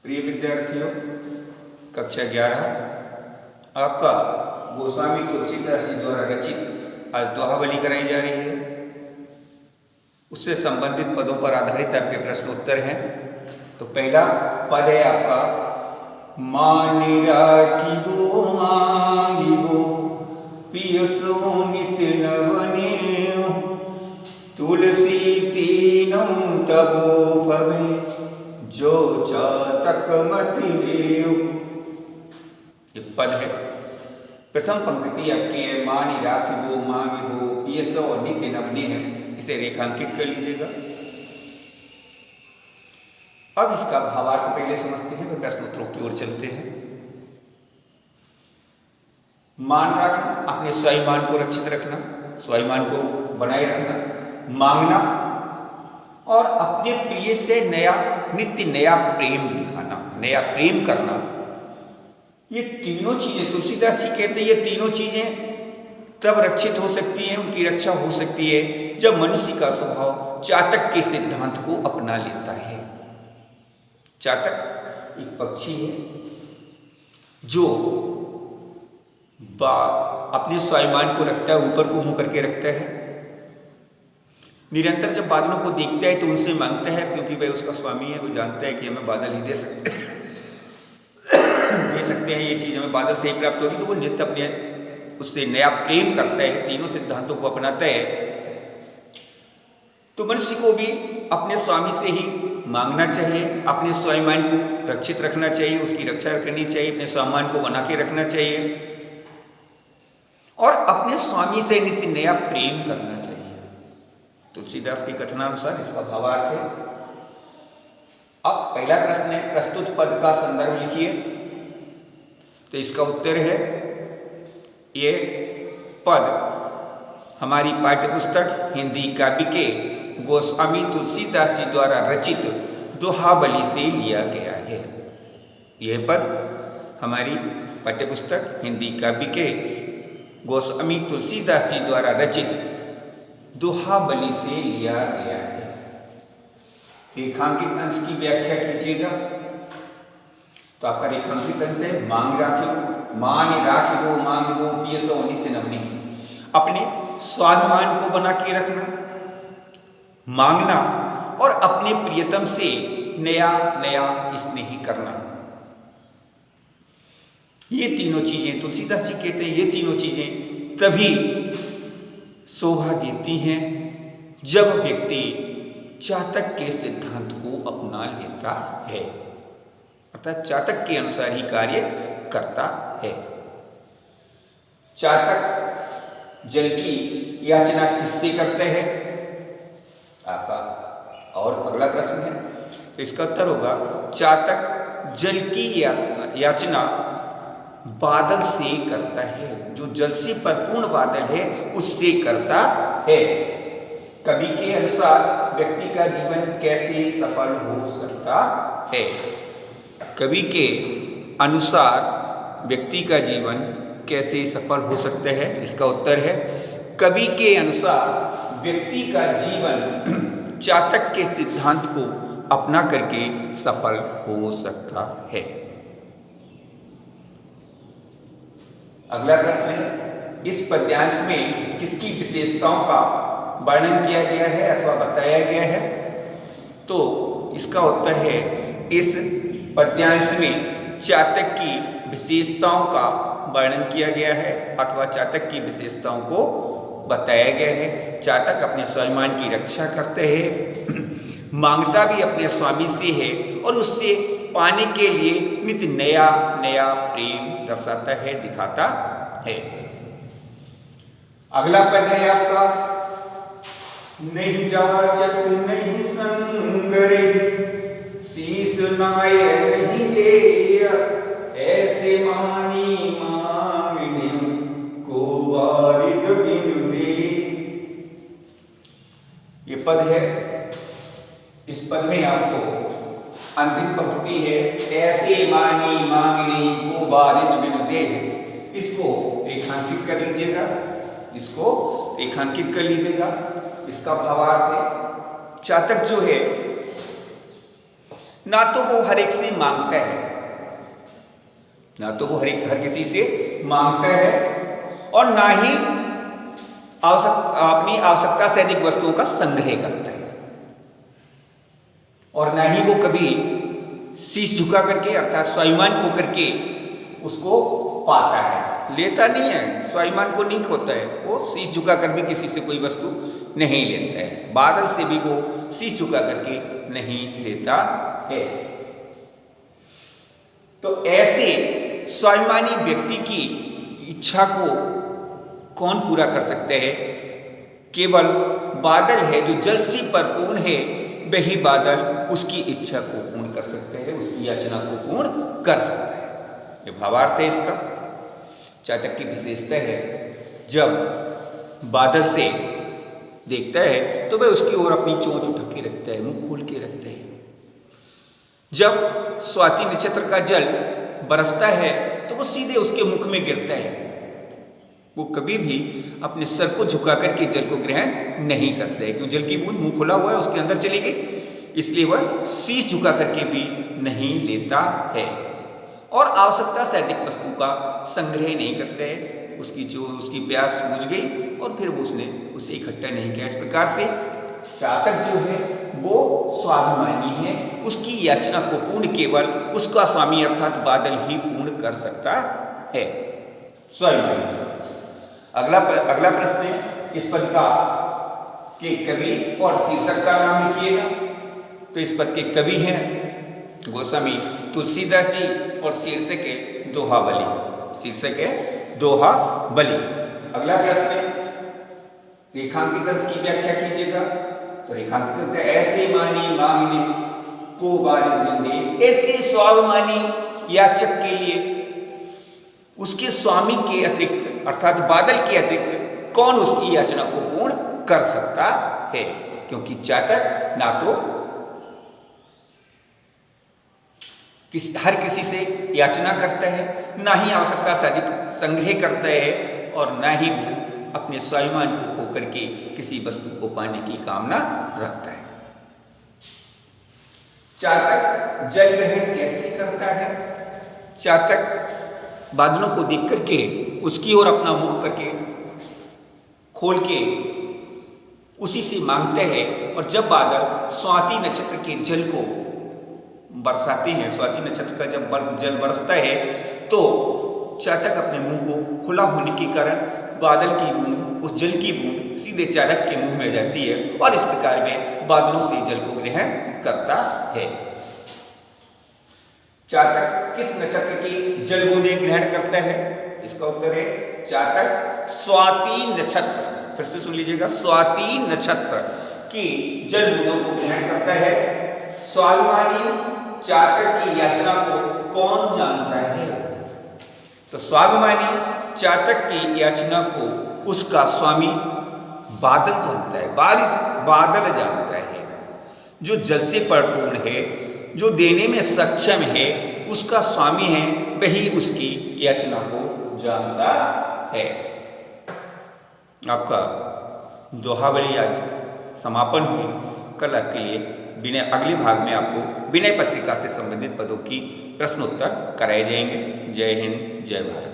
प्रिय विद्यार्थियों, कक्षा 11 आपका गोस्वामी तुलसीदास जी द्वारा रचित आज दोहावली कराई जा रही है। उससे संबंधित पदों पर आधारित आपके प्रश्न उत्तर हैं। तो पहला पद है आपका, मानि राखिबो मांगिबो पियसो नित नवनेउ तुलसी तीनों तबो फवे जो चातक मति लेव। ये पद है। प्रथम पंक्ति आपकी है, मानि राखिबो मांगिबो पियसो नित नवनेउ। इसे रेखांकित कर लीजिएगा। अब इसका भावार्थ पहले समझते हैं, फिर प्रश्न उत्तरों की ओर चलते हैं। मान रखना, अपने स्वाभिमान को रक्षित रखना, स्वाभिमान को बनाए रखना, मांगना और अपने प्रिय से नित्य नया प्रेम दिखाना, नया प्रेम करना। ये तीनों चीजें तुलसीदास जी कहते हैं, ये तीनों चीजें तब रक्षित हो सकती हैं, उनकी रक्षा हो सकती है जब मनुष्य का स्वभाव चातक के सिद्धांत को अपना लेता है। चातक एक पक्षी है जो अपने स्वाभिमान को रखता है, ऊपर को मुंह करके रखता है। निरंतर जब बादलों को देखता है तो उनसे मांगता है, क्योंकि वह उसका स्वामी है। वो जानता है कि हमें बादल ही दे सकते हैं, ये चीज हमें बादल से ही प्राप्त होगी। तो वो नित्य अपने उससे नया प्रेम करता है, तीनों सिद्धांतों को अपनाता है। तो मनुष्य को भी अपने स्वामी से ही मांगना चाहिए, अपने स्वाभिमान को रक्षित रखना चाहिए, उसकी रक्षा करनी चाहिए, अपने स्वाभिमान को बना के रखना चाहिए और अपने स्वामी से नित्य नया प्रेम करना चाहिए। तुलसीदास के कथनानुसार इसका भावार्थ है। अब पहला प्रश्न है, प्रस्तुत पद का संदर्भ लिखिए। तो इसका उत्तर है, ये पद हमारी पाठ्यपुस्तक हिंदी काव्य के गोस्वामी तुलसीदास जी द्वारा रचित दोहावली से लिया गया है। यह पद हमारी पाठ्यपुस्तक हिंदी काव्य के गोस्वामी तुलसीदास जी द्वारा रचित दोहावली से लिया गया है। रेखांकित अंश की व्याख्या कीजिएगा। तो आपका रेखांकित अंश है, मांग राखिबो, मानि राखिबो मांगिबो पियसो नित नवनेउ। अपने स्वाभिमान को बना के रखना, मांगना और अपने प्रियतम से नया नया स्नेह करना। ये तीनों चीजें तुलसीदास जी कहते हैं, ये तीनों चीजें तभी शोभा देती हैं जब व्यक्ति चातक के सिद्धांत को अपना लेता है, अर्थात चातक के अनुसार ही कार्य करता है। चातक जल की याचना किससे करते हैं? आपका और अगला प्रश्न है, तो इसका उत्तर होगा, चातक जल की याचना बादल से करता है। जो जल से परिपूर्ण बादल है उससे करता है। कवि के अनुसार व्यक्ति का जीवन कैसे सफल हो सकता है? कवि के अनुसार व्यक्ति का जीवन कैसे सफल हो सकता है? इसका उत्तर है, कवि के अनुसार व्यक्ति का जीवन चातक के सिद्धांत को अपना करके सफल हो सकता है। अगला प्रश्न है, इस पद्यांश में किसकी विशेषताओं का वर्णन किया गया है अथवा बताया गया है? तो इसका उत्तर है, इस पद्यांश में चातक की विशेषताओं का वर्णन किया गया है अथवा चातक की विशेषताओं को बताया गया है। चातक अपने स्वाभिमान की रक्षा करते हैं, मांगता भी अपने स्वामी से है और उससे पाने के लिए नित्य नया नया प्रेम दर्शाता है, दिखाता है। अगला पद है आपका, नहीं जाचत नहीं संग रही शीस नाय नहीं ले ऐसे मानी मांगने को वारिद बिनु दे। ये पद है। इस पद में आपको अंतिम पंक्ति है, ऐसे मानी मांगने को वारिद बिनु दे। इसको रेखांकित कर लीजिएगा, इसको रेखांकित कर लीजिएगा। इसका भावार्थ है, चातक जो है ना तो वो हर एक से मांगता है, ना तो वो हर किसी से मांगता है, और ना ही अपनी आवश्यकता से अधिक वस्तुओं का संग्रह करता है, और ना ही वो कभी शीश झुका करके अर्थात स्वाभिमान खो करके उसको पाता है। लेता नहीं है, स्वाभिमान को नहीं खोता है, वो शीश झुका कर भी किसी से कोई वस्तु नहीं लेता है। बादल से भी वो शीश झुका करके नहीं लेता है। तो ऐसे स्वाभिमानी व्यक्ति की इच्छा को कौन पूरा कर सकते हैं? केवल बादल है जो जल से परिपूर्ण है, वही बादल उसकी इच्छा को पूर्ण कर सकते हैं, उसकी याचना को पूर्ण कर सकता है। ये भावार्थ है इसका। चातक की विशेषता है, जब बादल से देखता है तो वह उसकी ओर अपनी चोंच उठा के रखता है, मुंह खोल के रखता है। जब स्वाति नक्षत्र का जल बरसता है तो वो सीधे उसके मुख में गिरता है। वो कभी भी अपने सर को झुका करके जल को ग्रहण नहीं करता है, क्यों? जल की बूंद मुंह खुला हुआ है, उसके अंदर चली गई, इसलिए वह शीश झुका करके भी नहीं लेता है। और आवश्यकता से अधिक वस्तु का संग्रह नहीं करता है। उसकी प्यास बुझ गई और फिर उसने उसे इकट्ठा नहीं किया। इस प्रकार से चातक जो है वो स्वाभिमानी है, उसकी याचना को पूर्ण केवल उसका स्वामी अर्थात बादल ही पूर्ण कर सकता है। स्वाभिमानी। अगला प्रश्न है इस पद का के कवि और शीर्षक का नाम लिखिएगा। तो इस पद के कवि हैं गोस्वामी तुलसीदास जी और शीर्षक है दोहाबली। शीर्षक है दोहाबली। अगला प्रश्न है रेखांकित अंश की व्याख्या कीजिएगा। तो रेखांकित ऐसे मानी मांगने को बारिंदे, ऐसे स्वाभिमानी याचक के लिए उसके स्वामी के अतिरिक्त अर्थात बादल के अतिरिक्त कौन उसकी याचना को पूर्ण कर सकता है? क्योंकि चातक ना तो हर किसी से याचना करता है, ना ही आवश्यकता से अधिक संग्रह करता है, और ना ही वो अपने स्वाभिमान को खो करके किसी वस्तु को पाने की कामना रखता है। चातक जल ग्रहण कैसे करता है? चातक बादलों को देख करके उसकी ओर अपना मुख करके खोल के उसी से मांगते हैं, और जब बादल स्वाति नक्षत्र के जल को बरसाते हैं, स्वाति नक्षत्र का जब जल बरसता है तो चातक अपने मुंह को खुला होने के कारण बादल की बूंद, उस जल की बूंद सीधे चातक के मुंह में जाती है, और इस प्रकार में बादलों से जल को ग्रहण करता है। चातक किस नक्षत्र की जल बूंदें ग्रहण करता है? इसका उत्तर है चातक स्वाति नक्षत्र। फिर से सुन लीजिएगा, स्वाति नक्षत्र की जल बूंदों को ग्रहण करता है। स्वाभिमानी चातक की याचना को कौन जानता है? तो स्वाभिमानी चातक की याचना को उसका स्वामी बादल जानता है, बादल जानता है। जो जल से परिपूर्ण है, जो देने में सक्षम है, उसका स्वामी है, वही उसकी याचना को जानता है। आपका दोहाबली आज समापन हुई। कल आपके लिए अगले भाग में आपको विनय पत्रिका से संबंधित पदों की प्रश्नोत्तर कराए जाएंगे। जय हिंद, जय भारत।